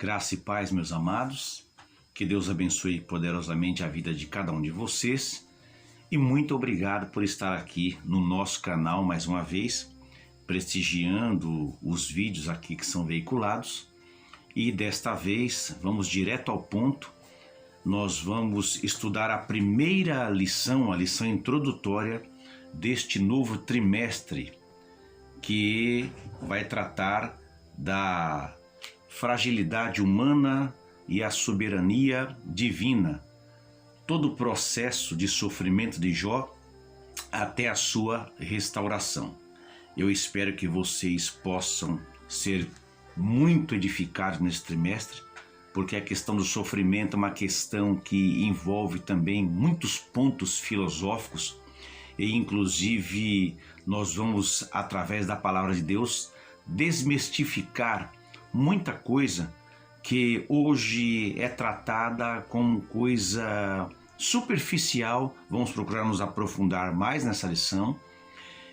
Graça e paz, meus amados. Que Deus abençoe poderosamente a vida de cada um de vocês. E muito obrigado por estar aqui no nosso canal mais uma vez, prestigiando os vídeos aqui que são veiculados. E desta vez vamos direto ao ponto. Nós vamos estudar a primeira lição, a lição introdutória deste novo trimestre, que vai tratar da fragilidade humana e a soberania divina, todo o processo de sofrimento de Jó até a sua restauração. Eu espero que vocês possam ser muito edificados nesse trimestre, porque a questão do sofrimento é uma questão que envolve também muitos pontos filosóficos e inclusive nós vamos, através da palavra de Deus, desmistificar muita coisa que hoje é tratada como coisa superficial. Vamos procurar nos aprofundar mais nessa lição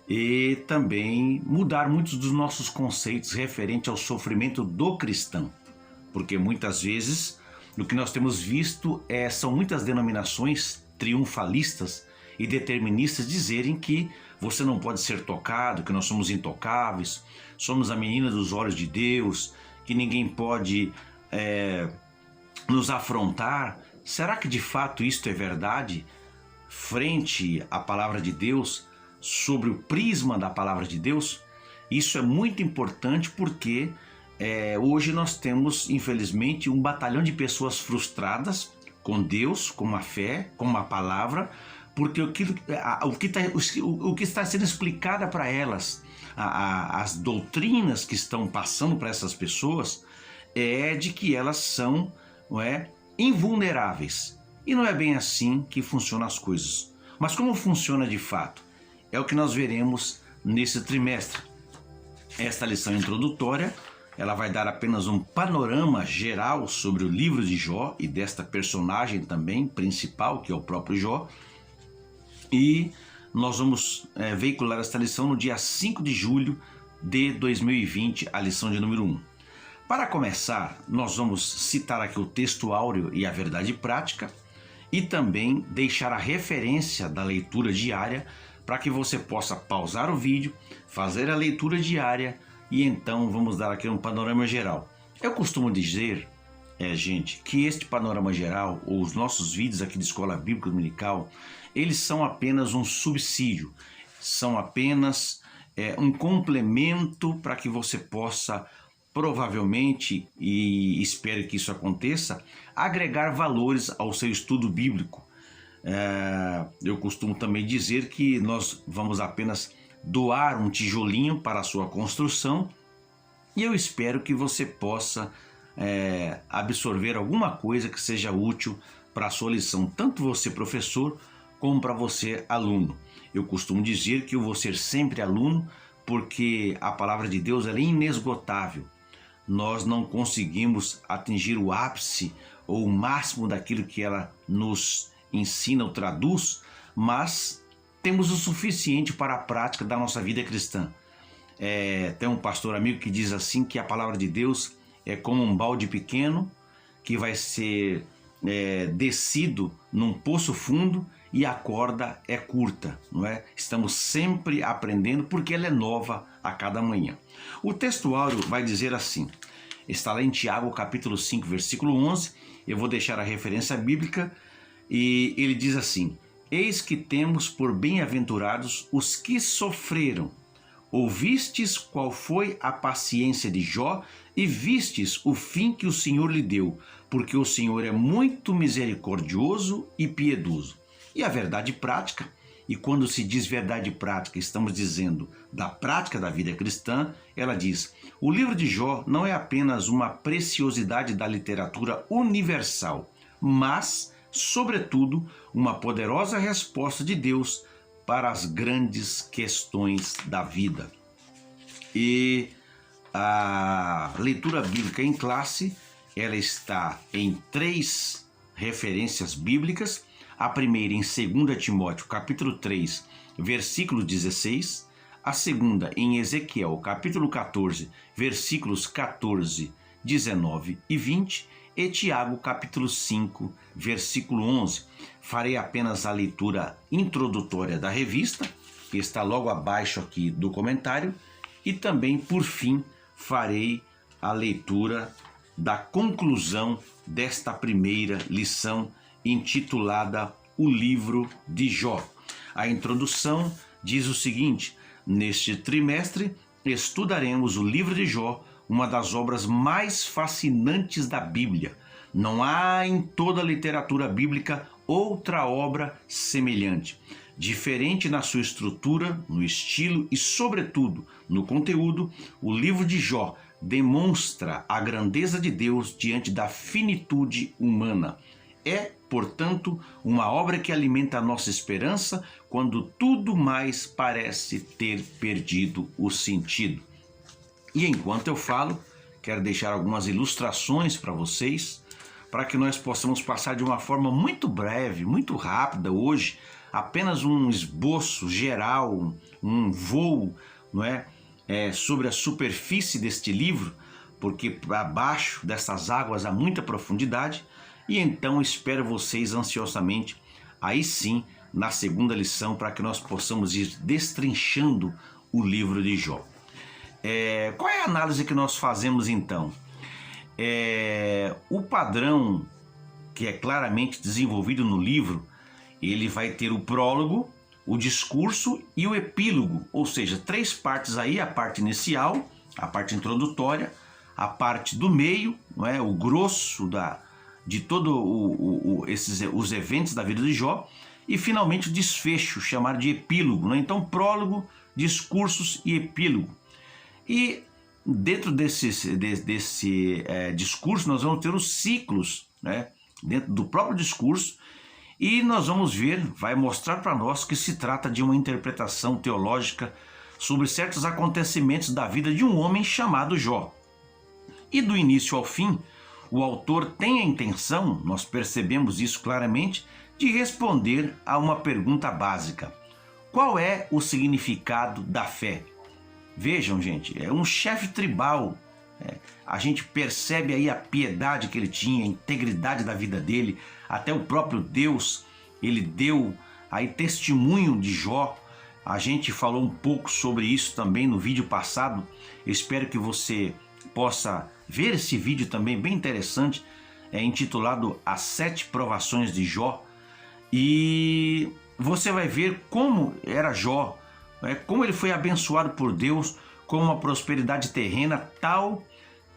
e também mudar muitos dos nossos conceitos referente ao sofrimento do cristão, porque muitas vezes o que nós temos visto são muitas denominações triunfalistas e deterministas dizerem que você não pode ser tocado, que nós somos intocáveis, somos a menina dos olhos de Deus, que ninguém pode nos afrontar. Será que de fato isto é verdade frente à palavra de Deus, sobre o prisma da palavra de Deus? Isso é muito importante porque hoje nós temos, infelizmente, um batalhão de pessoas frustradas com Deus, com a fé, com a palavra, porque o que está sendo explicado para elas, as doutrinas que estão passando para essas pessoas, é de que elas são invulneráveis. E não é bem assim que funcionam as coisas. Mas como funciona de fato? É o que nós veremos nesse trimestre. Esta lição introdutória, ela vai dar apenas um panorama geral sobre o livro de Jó e desta personagem também principal, que é o próprio Jó. E nós vamos veicular esta lição no dia 5 de julho de 2020, a lição de número 1. Para começar, nós vamos citar aqui o texto áureo e a verdade prática e também deixar a referência da leitura diária para que você possa pausar o vídeo, fazer a leitura diária e então vamos dar aqui um panorama geral. Eu costumo dizer, gente, que este panorama geral, ou os nossos vídeos aqui de Escola Bíblica Dominical, eles são apenas um subsídio, são apenas um complemento para que você possa, provavelmente, e espero que isso aconteça, agregar valores ao seu estudo bíblico. Eu costumo também dizer que nós vamos apenas doar um tijolinho para a sua construção e eu espero que você possa absorver alguma coisa que seja útil para a sua lição, tanto você professor como para você aluno. Eu costumo dizer que eu vou ser sempre aluno porque a palavra de Deus é inesgotável. Nós não conseguimos atingir o ápice ou o máximo daquilo que ela nos ensina ou traduz, mas temos o suficiente para a prática da nossa vida cristã. Tem um pastor amigo que diz assim que a palavra de Deus é como um balde pequeno que vai ser descido num poço fundo e a corda é curta, não é? Estamos sempre aprendendo porque ela é nova a cada manhã. O texto áureo vai dizer assim, está lá em Tiago capítulo 5, versículo 11, eu vou deixar a referência bíblica e ele diz assim: eis que temos por bem-aventurados os que sofreram. Ouvistes qual foi a paciência de Jó e vistes o fim que o Senhor lhe deu, porque o Senhor é muito misericordioso e piedoso. E a verdade prática, e quando se diz verdade prática, estamos dizendo da prática da vida cristã, ela diz: o livro de Jó não é apenas uma preciosidade da literatura universal, mas, sobretudo, uma poderosa resposta de Deus para as grandes questões da vida. E a leitura bíblica em classe, ela está em 3 referências bíblicas. A primeira em 2 Timóteo, capítulo 3, versículo 16. A segunda em Ezequiel, capítulo 14, versículos 14, 19 e 20 e Tiago capítulo 5, versículo 11. Farei apenas a leitura introdutória da revista, que está logo abaixo aqui do comentário, e também, por fim, farei a leitura da conclusão desta primeira lição intitulada O Livro de Jó. A introdução diz o seguinte: neste trimestre estudaremos o livro de Jó, uma das obras mais fascinantes da Bíblia. Não há em toda a literatura bíblica outra obra semelhante. Diferente na sua estrutura, no estilo e, sobretudo, no conteúdo, o livro de Jó demonstra a grandeza de Deus diante da finitude humana. É, portanto, uma obra que alimenta a nossa esperança quando tudo mais parece ter perdido o sentido. E enquanto eu falo, quero deixar algumas ilustrações para vocês, para que nós possamos passar de uma forma muito breve, muito rápida hoje, apenas um esboço geral, um voo, não é? Sobre a superfície deste livro, porque abaixo dessas águas há muita profundidade. E então espero vocês ansiosamente, aí sim, na segunda lição, para que nós possamos ir destrinchando o livro de Jó. Qual é a análise que nós fazemos então? O padrão que é claramente desenvolvido no livro, ele vai ter o prólogo, o discurso e o epílogo, ou seja, 3 partes aí: a parte inicial, a parte introdutória, a parte do meio, não é? O grosso de todos os eventos da vida de Jó, e finalmente o desfecho, chamado de epílogo, né? Então, prólogo, discursos e epílogo. E dentro desse discurso nós vamos ter os ciclos, né? Dentro do próprio discurso, e nós vamos ver, vai mostrar para nós que se trata de uma interpretação teológica sobre certos acontecimentos da vida de um homem chamado Jó. E do início ao fim, o autor tem a intenção, nós percebemos isso claramente, de responder a uma pergunta básica: qual é o significado da fé? Vejam, gente, é um chefe tribal. A gente percebe aí a piedade que ele tinha, a integridade da vida dele. Até o próprio Deus, ele deu aí testemunho de Jó. A gente falou um pouco sobre isso também no vídeo passado. Eu espero que você possa ver esse vídeo também, bem interessante, intitulado As 7 Provações de Jó. E você vai ver como era Jó, como ele foi abençoado por Deus com uma prosperidade terrena tal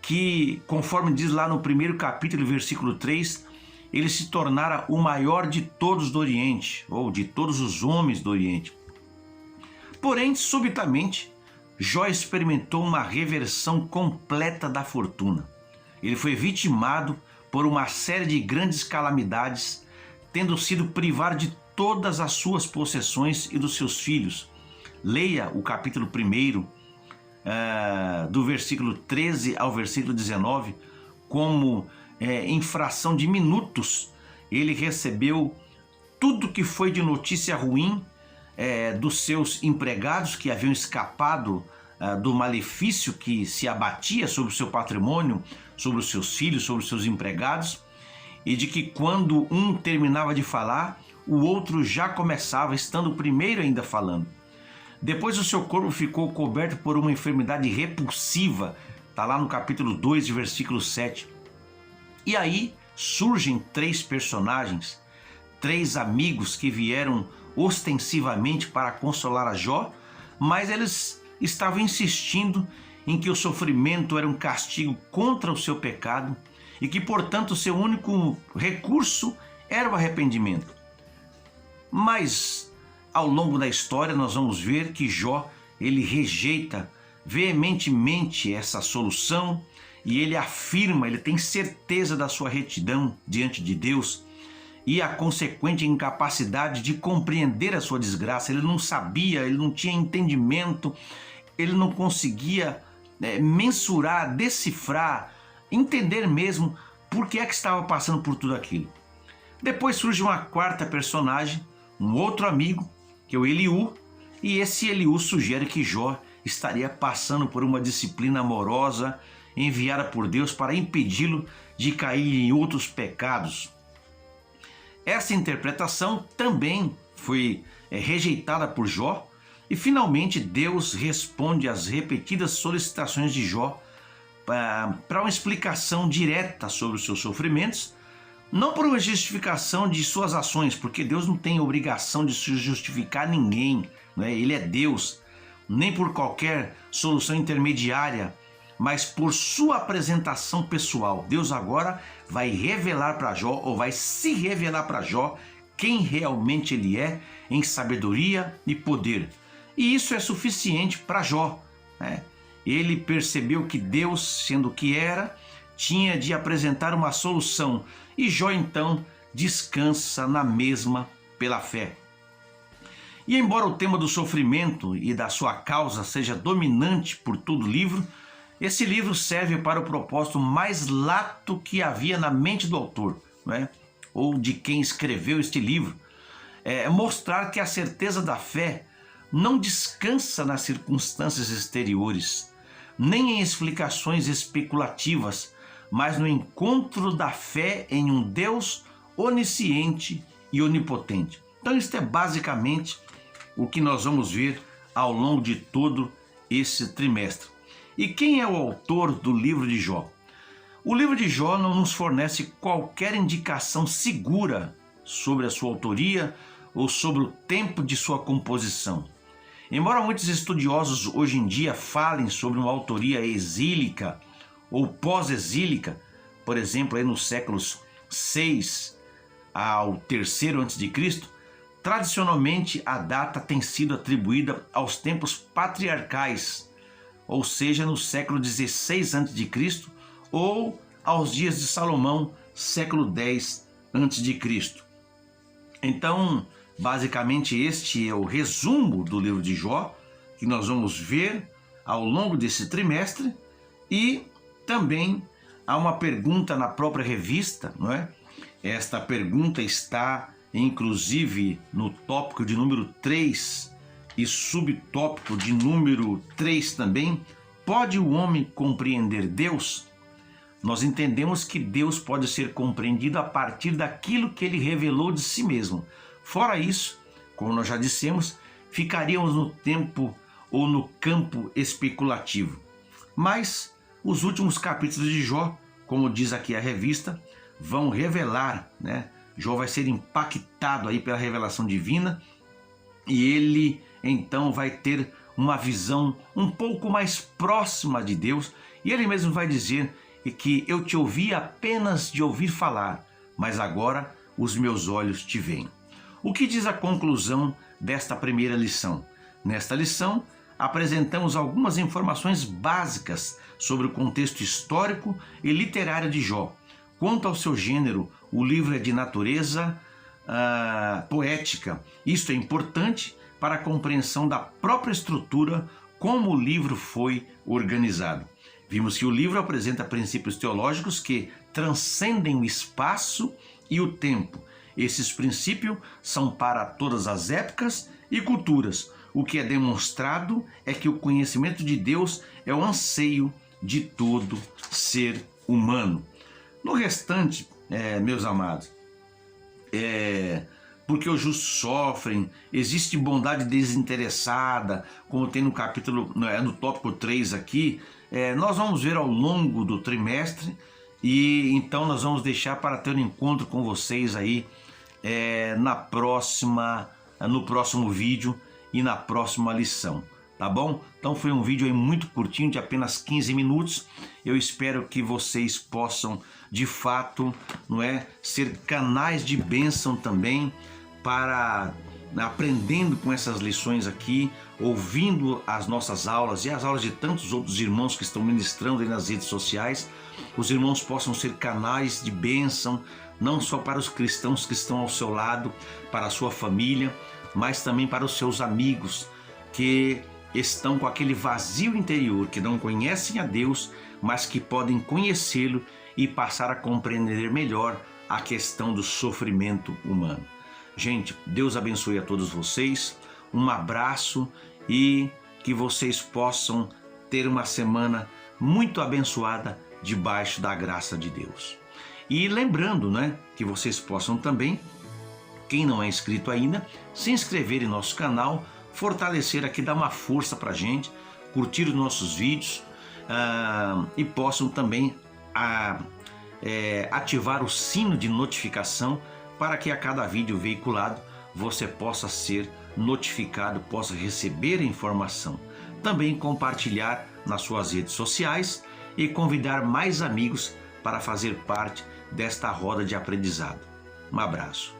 que, conforme diz lá no primeiro capítulo, versículo 3, ele se tornara o maior de todos do Oriente, ou de todos os homens do Oriente. Porém, subitamente, Jó experimentou uma reversão completa da fortuna. Ele foi vitimado por uma série de grandes calamidades, tendo sido privado de todas as suas possessões e dos seus filhos. Leia o capítulo 1, do versículo 13 ao versículo 19, como em fração de minutos ele recebeu tudo que foi de notícia ruim dos seus empregados que haviam escapado do malefício que se abatia sobre o seu patrimônio, sobre os seus filhos, sobre os seus empregados, e de que quando um terminava de falar, o outro já começava, estando o primeiro ainda falando. Depois o seu corpo ficou coberto por uma enfermidade repulsiva, está lá no capítulo 2, versículo 7. E aí surgem 3 personagens, 3 amigos que vieram ostensivamente para consolar a Jó, mas eles estavam insistindo em que o sofrimento era um castigo contra o seu pecado e que, portanto, o seu único recurso era o arrependimento. Mas ao longo da história nós vamos ver que Jó, ele rejeita veementemente essa solução e ele afirma, ele tem certeza da sua retidão diante de Deus e a consequente incapacidade de compreender a sua desgraça. Ele não sabia, ele não tinha entendimento, ele não conseguia mensurar, decifrar, entender mesmo por que é que estava passando por tudo aquilo. Depois surge uma 4ª personagem, um outro amigo, que é o Eliú, e esse Eliú sugere que Jó estaria passando por uma disciplina amorosa enviada por Deus para impedi-lo de cair em outros pecados. Essa interpretação também foi rejeitada por Jó, e finalmente Deus responde às repetidas solicitações de Jó para uma explicação direta sobre os seus sofrimentos, não por uma justificação de suas ações, porque Deus não tem obrigação de se justificar ninguém, né? Ele é Deus, nem por qualquer solução intermediária, mas por sua apresentação pessoal. Deus agora vai revelar para Jó, ou vai se revelar para Jó, quem realmente ele é em sabedoria e poder. E isso é suficiente para Jó, né? Ele percebeu que Deus, sendo o que era, tinha de apresentar uma solução, e Jó então descansa na mesma pela fé. E embora o tema do sofrimento e da sua causa seja dominante por todo o livro, esse livro serve para o propósito mais lato que havia na mente do autor, né? Ou de quem escreveu este livro, mostrar que a certeza da fé não descansa nas circunstâncias exteriores, nem em explicações especulativas, mas no encontro da fé em um Deus onisciente e onipotente. Então isso é basicamente o que nós vamos ver ao longo de todo esse trimestre. E quem é o autor do livro de Jó? O livro de Jó não nos fornece qualquer indicação segura sobre a sua autoria ou sobre o tempo de sua composição. Embora muitos estudiosos hoje em dia falem sobre uma autoria exílica ou pós-exílica, por exemplo, aí nos séculos 6 ao 3º a.C., tradicionalmente a data tem sido atribuída aos tempos patriarcais, ou seja, no século 16 a.C., ou aos dias de Salomão, século 10 a.C. Então, basicamente este é o resumo do livro de Jó, que nós vamos ver ao longo desse trimestre, e também há uma pergunta na própria revista, não é? Esta pergunta está inclusive no tópico de número 3 e subtópico de número 3 também. Pode o homem compreender Deus? Nós entendemos que Deus pode ser compreendido a partir daquilo que ele revelou de si mesmo. Fora isso, como nós já dissemos, ficaríamos no tempo ou no campo especulativo. Mas os últimos capítulos de Jó, como diz aqui a revista, vão revelar, né? Jó vai ser impactado aí pela revelação divina, e ele então vai ter uma visão um pouco mais próxima de Deus, e ele mesmo vai dizer que eu te ouvi apenas de ouvir falar, mas agora os meus olhos te veem. O que diz a conclusão desta primeira lição? Nesta lição, apresentamos algumas informações básicas sobre o contexto histórico e literário de Jó. Quanto ao seu gênero, o livro é de natureza poética. Isto é importante para a compreensão da própria estrutura, como o livro foi organizado. Vimos que o livro apresenta princípios teológicos que transcendem o espaço e o tempo. Esses princípios são para todas as épocas e culturas. O que é demonstrado é que o conhecimento de Deus é o anseio de todo ser humano. No restante, meus amados, porque os justos sofrem, existe bondade desinteressada, como tem no capítulo, no tópico 3 aqui, nós vamos ver ao longo do trimestre, e então nós vamos deixar para ter um encontro com vocês aí no próximo vídeo e na próxima lição, tá bom? Então foi um vídeo aí muito curtinho, de apenas 15 minutos. Eu espero que vocês possam, de fato, ser canais de bênção também, para aprendendo com essas lições aqui, ouvindo as nossas aulas e as aulas de tantos outros irmãos que estão ministrando aí nas redes sociais. Os irmãos possam ser canais de bênção, não só para os cristãos que estão ao seu lado, para a sua família, mas também para os seus amigos que estão com aquele vazio interior, que não conhecem a Deus, mas que podem conhecê-lo e passar a compreender melhor a questão do sofrimento humano. Gente, Deus abençoe a todos vocês, um abraço, e que vocês possam ter uma semana muito abençoada debaixo da graça de Deus. E lembrando, que vocês possam também, quem não é inscrito ainda, se inscrever em nosso canal, fortalecer aqui, dar uma força para a gente, curtir os nossos vídeos e possam também ativar o sino de notificação para que a cada vídeo veiculado você possa ser notificado, possa receber a informação. Também compartilhar nas suas redes sociais e convidar mais amigos para fazer parte desta roda de aprendizado. Um abraço.